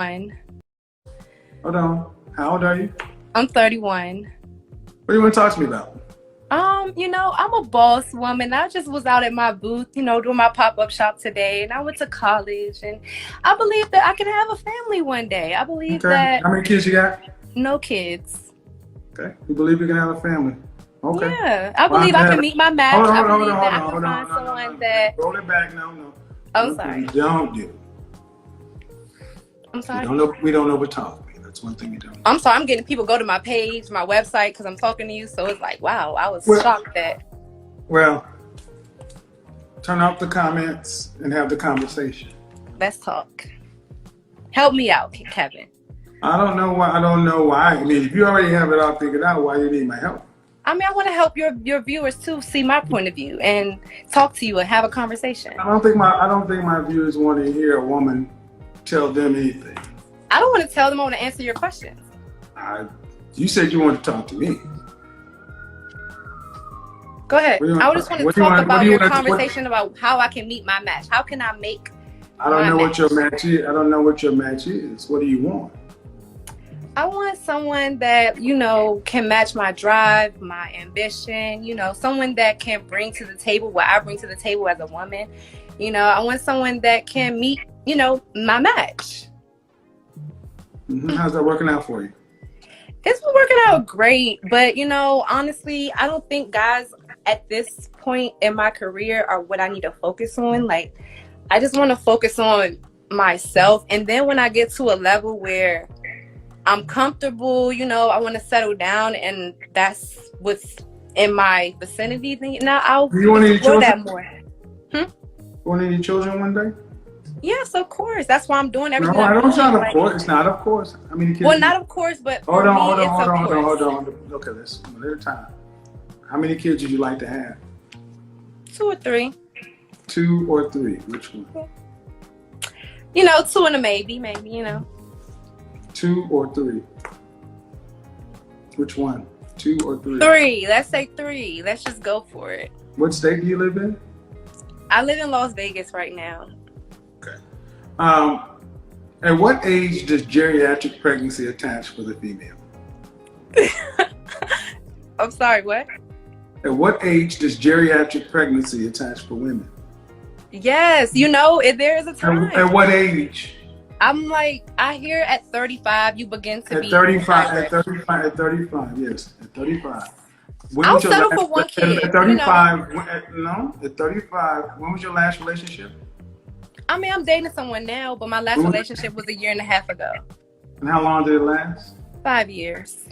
Hold on. How old are you? I'm 31. What do you want to talk to me about? I'm a boss woman. I just was out at my booth, doing my pop-up shop today, and I went to college, and I believe that I can have a family one day. I believe Okay. that How many kids you got? no kids. Okay. You believe you can have a family? Okay. Yeah, I Well, believe I can meet my match. hold on, I hold on, hold believe on, that hold I on, can hold on, find no, no, someone no. that. Roll it back. No, no. Oh, One thing sorry. you don't do. I'm sorry. We don't over talk. That's one thing you don't do. I'm sorry. I'm getting people go to my page, my website, because I'm talking to you. So it's like, wow, I was Well, shocked that. well, turn off the comments and have the conversation. Let's talk. Help me out, Kevin. I don't know why. I mean, if you already have it all figured out, why you need my help? I mean, I want to help your viewers too see my point of view and talk to you and have a conversation. I don't think my viewers want to hear a woman tell them anything. I don't want to tell them. I want to answer your questions. You said you wanted to talk to me. Go ahead. I just want to talk about your conversation about how I can meet my match. How can I make? I don't know what your match is. I don't know what your match is. What do you want? I want someone that, can match my drive, my ambition, someone that can bring to the table what I bring to the table as a woman. I want someone that can meet, my match. Mm-hmm. How's that working out for you? It's been working out great, but honestly, I don't think guys at this point in my career are what I need to focus on. Like, I just want to focus on myself. And then when I get to a level where I'm comfortable, I want to settle down, and that's what's in my vicinity. Now I'll explore that more. Want any children one day? Yes, of course. That's why I'm doing everything. No, I don't sound of course. It's not of course. I mean, well, not of course, but hold on. Okay, let's one at a time. How many kids would you like to have? 2 or 3. 2 or 3. Which one? 2 and a maybe. 2 or 3. Which one? 2 or 3? 3. Let's say 3. Let's just go for it. What state do you live in? I live in Las Vegas right now. Okay. At what age does geriatric pregnancy attach for the female? I'm sorry, what? At what age does geriatric pregnancy attach for women? Yes, there is a time. At what age? I'm like, I hear at 35 you begin to be... At 35, yes. At 35. I'll settle for one kid. At 35, at 35, when was your last relationship? I mean, I'm dating someone now, but my last relationship was 1.5 years ago. And how long did it last? 5 years.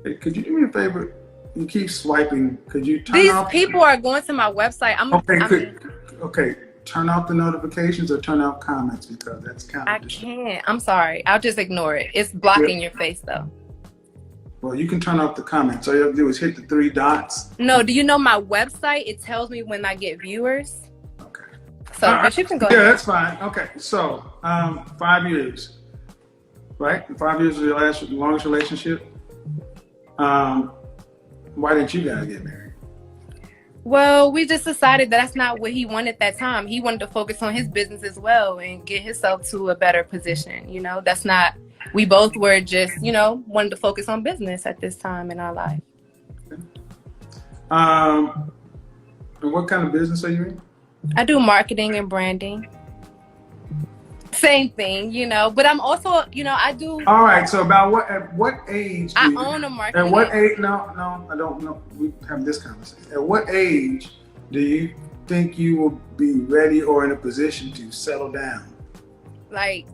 Hey, could you do me a favor? You keep swiping. Could you turn These off... people are going to my website. Okay, turn off the notifications or turn off comments, because that's kind of... I can't. I'm sorry. I'll just ignore it. It's blocking your face, though. Well, you can turn off the comments. All you have to do is hit the 3 dots. No, do you know my website? It tells me when I get viewers. Okay. So, but you can go ahead. Yeah, that's fine. Okay, so 5 years, right? 5 years was your longest relationship. Why didn't you guys get married? Well, we just decided that's not what he wanted at that time. He wanted to focus on his business as well and get himself to a better position. That's not... We both were just, wanted to focus on business at this time in our life. Okay. And what kind of business are you in? I do marketing and branding. Same thing, but I'm also, I do. All right. So at what age? I own a marketing. At what age? No, I don't know. We have this conversation. At what age do you think you will be ready or in a position to settle down? Like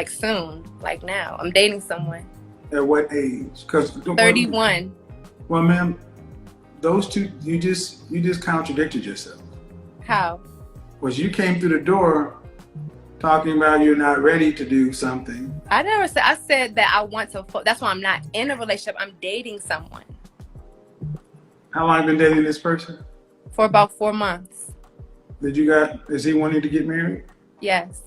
soon, like now. I'm dating someone. At what age? Because 31. Well, ma'am, those two, you just contradicted yourself. How? Was you came through the door talking about you're not ready to do something. I never said. I said that I want to. That's why I'm not in a relationship. I'm dating someone. How long have you been dating this person? For about 4 months. Is he wanting to get married? Yes.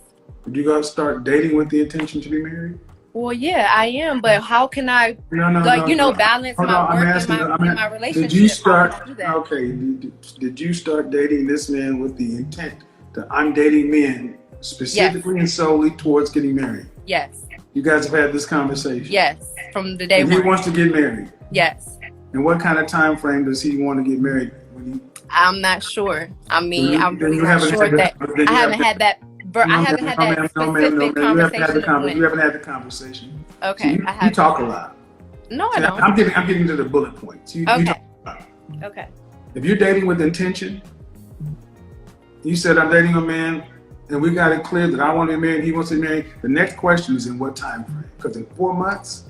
Did you guys start dating with the intention to be married? Well, yeah, I am, but how can I, balance my work and my relationship? Did you start? Okay. Did you start dating this man with the intent that I'm dating men specifically and solely towards getting married? Yes. You guys have had this conversation. Yes. From the day and one. he wants to get married. Yes. And what kind of time frame does he want to get married? I'm not sure. I mean, I'm then really you not haven't sure had that I haven't had that. I haven't had that specific conversation of when. You haven't had the conversation. Okay, So you talk a lot. No, See, I don't. I'm getting to the bullet points. You Okay. talk a lot. Okay. If you're dating with intention, you said I'm dating a man, and we got it clear that I want to be married. He wants to be married. The next question is in what time frame? Because in 4 months,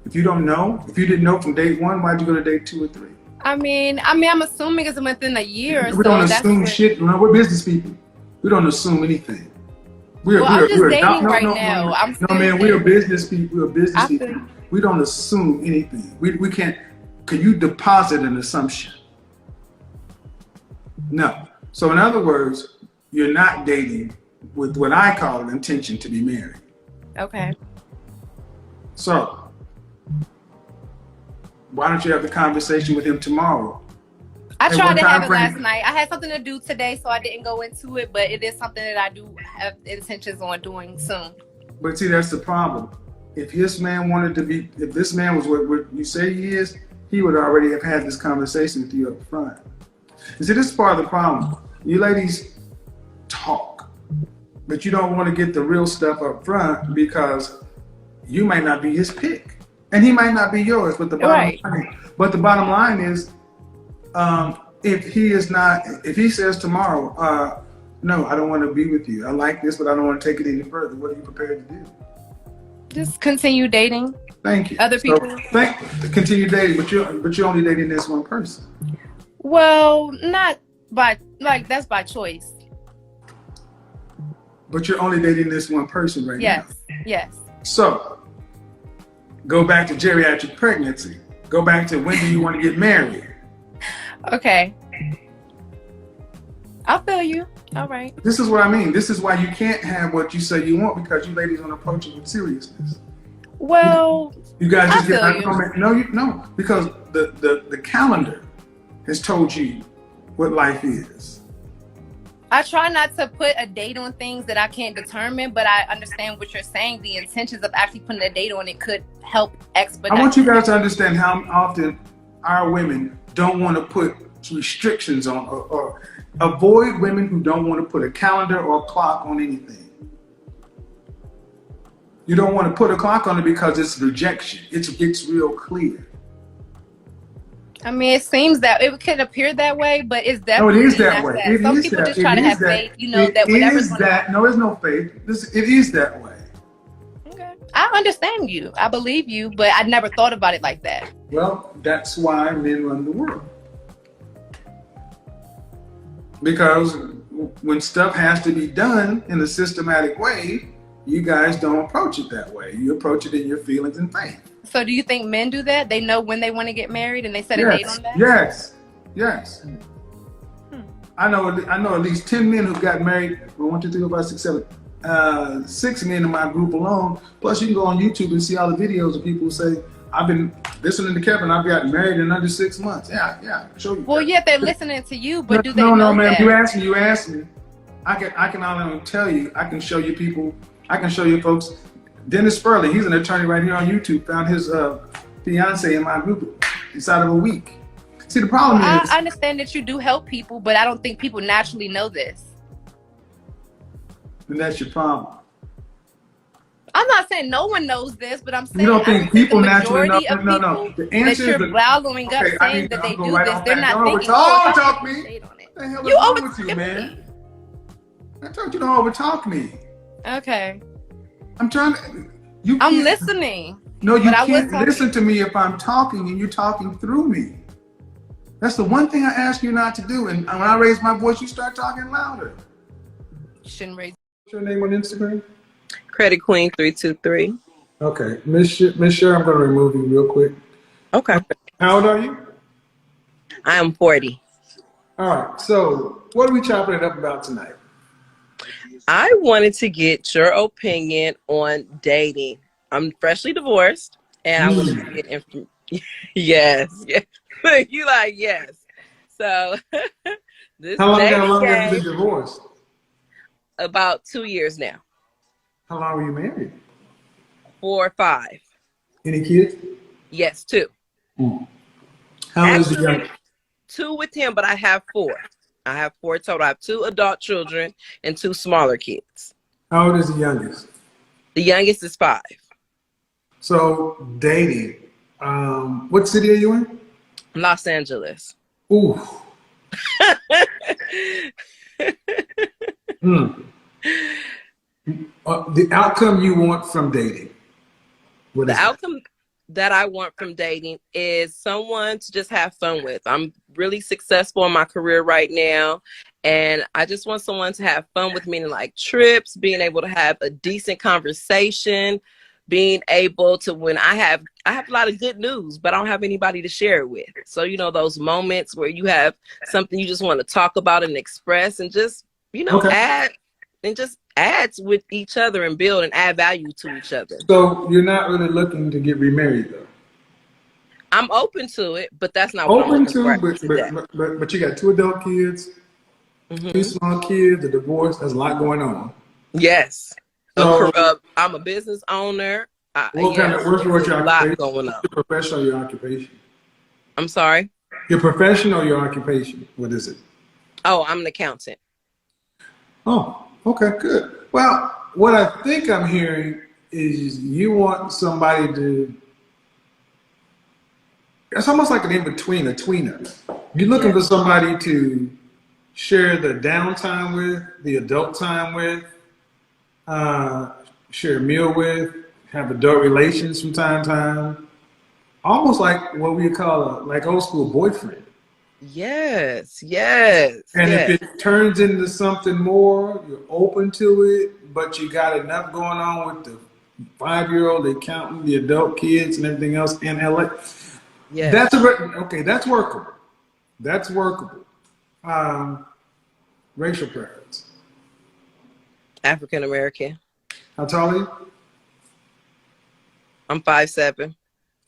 if you don't know, if you didn't know from date 1, why'd you go to date 2 or 3? I mean, I'm assuming it's within a year. We don't assume shit. You know, we're business people. We don't assume anything. I'm just dating right now. No, man, we are business people. We are business people. We don't assume anything. We can't. Can you deposit an assumption? No. So in other words, you're not dating with what I call an intention to be married. Okay. So why don't you have the conversation with him tomorrow? I tried to have it last night. I had something to do today, so I didn't go into it, but it is something that I do have intentions on doing soon. But see, that's the problem. If this man was what you say he is, he would already have had this conversation with you up front. You see, this is part of the problem. You ladies talk, but you don't want to get the real stuff up front because you might not be his pick. And he might not be yours, but the bottom line is, if he says tomorrow, no, I don't want to be with you. I like this, but I don't want to take it any further. What are you prepared to do? Just continue dating. Thank you. Other people. Continue dating, but you're only dating this one person. Well, not by that's by choice. But you're only dating this one person right now. Yes. So, go back to geriatric pregnancy. Go back to when do you want to get married? Okay. I feel you. All right. This is what I mean. This is why you can't have what you say you want because you ladies don't approach it with seriousness. Well, you guys just get no, because the calendar has told you what life is. I try not to put a date on things that I can't determine, but I understand what you're saying. The intentions of actually putting a date on it could help expedite. I want you guys to understand how often our women don't want to put restrictions on or avoid women who don't want to put a calendar or a clock on anything. You don't want to put a clock on it because it's rejection. It's real clear. I mean, it seems that it could appear that way, but it's definitely no, it is that way. Some people just try to have faith, that whatever's going on. No, there's no faith. It is that way. Okay. I understand you. I believe you, but I never thought about it like that. Well, that's why men run the world. Because when stuff has to be done in a systematic way, you guys don't approach it that way. You approach it in your feelings and faith. So do you think men do that? They know when they want to get married and they set a date on that? Yes. I know at least 10 men who got married. 1, 2, 3, 4, 5, 6, 7. 6 men in my group alone. Plus you can go on YouTube and see all the videos of people who say, I've been listening to Kevin, I've gotten married in under 6 months. Yeah, show you. Well, they're listening to you, but do they know No, man, you asked me. I can only tell you, I can show you people, I can show you folks. Dennis Spurley, he's an attorney right here on YouTube, found his fiance in my group inside of a week. See, the problem is... I understand that you do help people, but I don't think people naturally know this. And that's your problem. I'm not saying no one knows this, but I'm saying you don't think people naturally know? No. The answer that you're following up saying that they do this, they're not thinking. Don't talk me. What the hell is wrong with you, man? I told you to overtalk me. Okay. I'm trying to. I'm listening. No, you can't listen to me if I'm talking and you're talking through me. That's the one thing I ask you not to do. And when I raise my voice, you start talking louder. You shouldn't raise. What's your name on Instagram? Credit Queen 323. Okay, Miss Sher, I'm gonna remove you real quick. Okay. How old are you? I am 40. All right. So, what are we chopping it up about tonight? I wanted to get your opinion on dating. I'm freshly divorced, and I wanted to get information. Yes. You like yes. So this. How long have you been divorced? About 2 years now. How long were you married? 4, 5. Any kids? Yes, 2. How old is the Actually, young? 2 with him, but I have 4. I have 4 total. I have 2 adult children and 2 smaller kids. How old is the youngest? The youngest is 5. So dating. What city are you in? Los Angeles. Ooh. Hmm. The outcome you want from dating. What The is that? outcome that I want from dating is someone to just have fun with. I'm really successful in my career right now, and I just want someone to have fun with, meaning like trips, being able to have a decent conversation, being able to, when I have a lot of good news, but I don't have anybody to share it with. So, those moments where you have something you just want to talk about and express and just, Okay. add with each other and build and add value to each other. So you're not really looking to get remarried though. I'm open to it, but that's not what I'm Open looking for to, today. but you got 2 adult kids, 2 small kids, a divorce. There's a lot going on. Yes. So I'm a business owner. what kind of what's There's a your lot occupation? going on. Your profession or your occupation? I'm sorry. Your profession or your occupation? What is it? Oh, I'm an accountant. Oh, okay, good. Well, what I think I'm hearing is you want somebody to. It's almost like an in-between, a tweener. You're looking for somebody to share the downtime with, the adult time with, share a meal with, have adult relations from time to time. Almost like what we call like old school boyfriend. Yes. And if it turns into something more, you're open to it, but you got enough going on with the 5-year-old, the accountant, the adult kids, and everything else in LA. Yes. Okay. That's workable. That's workable. Racial preference. African American. How tall are you? I'm 5'7".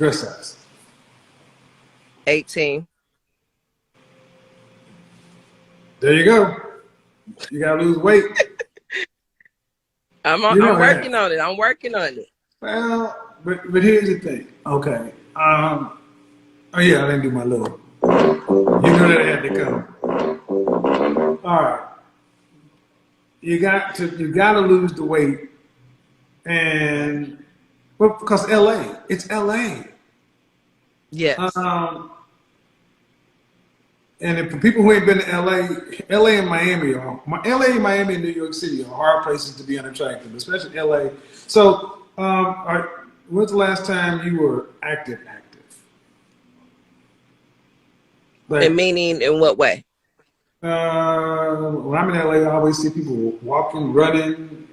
Dress size. 18. There you go. You gotta lose weight. I'm working on it. I'm working on it. Well, but here's the thing. Okay. Oh yeah, I didn't do my little. You knew that had to come. All right. You got to lose the weight, and well, because LA, it's LA. Yes. And if for people who ain't been to LA and Miami LA and Miami and New York City are hard places to be unattractive, especially LA. So, when's the last time you were active? Like, and meaning in what way? when I'm in LA, I always see people walking, running.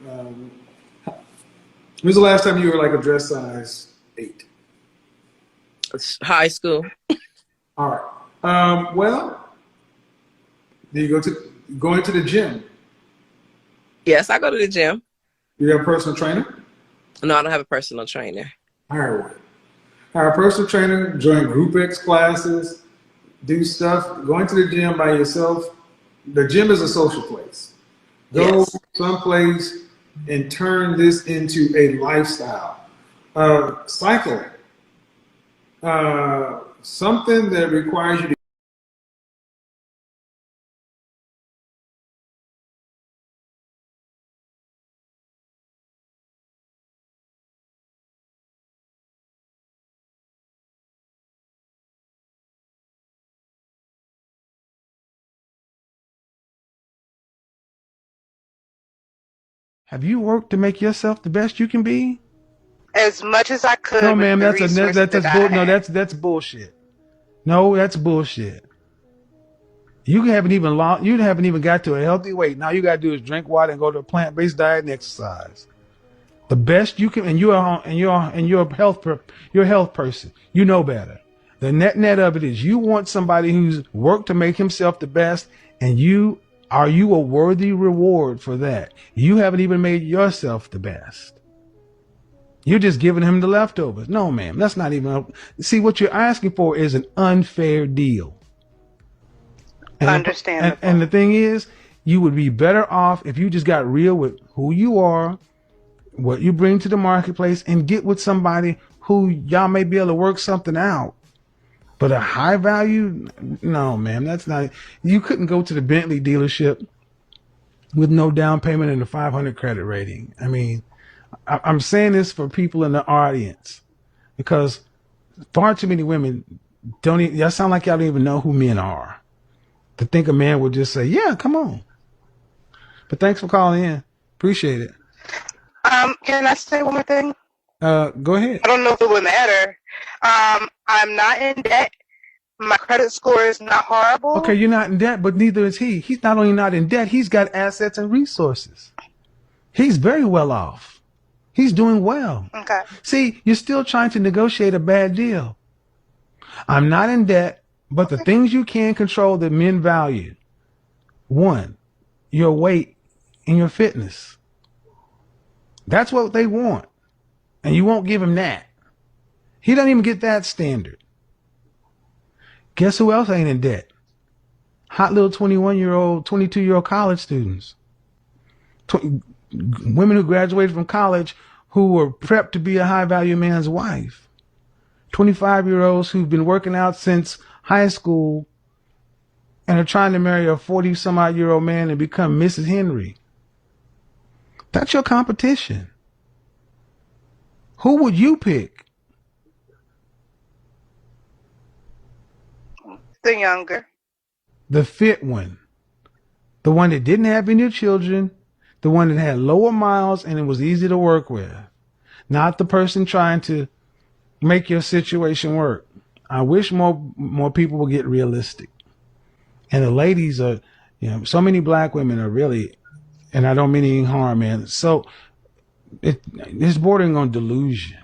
When's the last time you were like a dress size 8? High school. All right. Well, do you go into the gym? Yes, I go to the gym. You have a personal trainer? No, I don't have a personal trainer. Hire one. Hire a personal trainer, join Group X classes, do stuff. Going to the gym by yourself. The gym is a social place. Go someplace and turn this into a lifestyle. Cycling. Something that requires you to. Have you worked to make yourself the best you can be? As much as I could No, with ma'am. the That's resources that I no. had. That's bullshit. No, that's bullshit. You haven't even got to a healthy weight. Now you got to do is drink water and go to a plant-based diet and exercise. The best you can, and you're a health person. You know better. The net of it is you want somebody who's worked to make himself the best, and are you a worthy reward for that? You haven't even made yourself the best. You're just giving him the leftovers. No, ma'am, that's not even. See, what you're asking for is an unfair deal. Understandable. And the thing is, you would be better off if you just got real with who you are, what you bring to the marketplace and get with somebody who y'all may be able to work something out. But a high value, no, man, that's not. You couldn't go to the Bentley dealership with no down payment and a 500 credit rating. I mean, I'm saying this for people in the audience because far too many women don't even, y'all sound like y'all don't even know who men are. To think a man would just say, yeah, come on. But thanks for calling in. Appreciate it. Can I say one more thing? Go ahead. I don't know if it would matter. I'm not in debt. My credit score is not horrible. Okay, you're not in debt, but neither is he. He's not only not in debt, he's got assets and resources. He's very well off. He's doing well. Okay. See, you're still trying to negotiate a bad deal. I'm not in debt, but the things you can control that men value. One, your weight and your fitness. That's what they want. And you won't give him that. He doesn't even get that standard. Guess who else ain't in debt? Hot little 21-year-old, 22-year-old college students. Women who graduated from college who were prepped to be a high-value man's wife. 25-year-olds who've been working out since high school and are trying to marry a 40-some-odd-year-old man and become Mrs. Henry. That's your competition. Who would you pick? The younger. The fit one. The one that didn't have any children. The one that had lower miles and it was easy to work with. Not the person trying to make your situation work. I wish more people would get realistic. And the ladies are, so many black women are really, and I don't mean any harm, man. So it's bordering on delusion.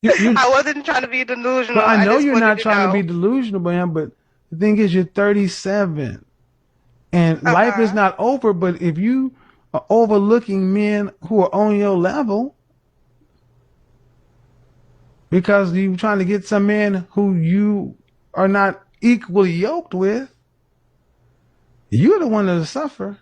I wasn't trying to be delusional. But I know you're not trying to be delusional, man. But the thing is, you're 37, and life is not over. But if you are overlooking men who are on your level because you're trying to get some men who you are not equally yoked with, you're the one that'll suffer.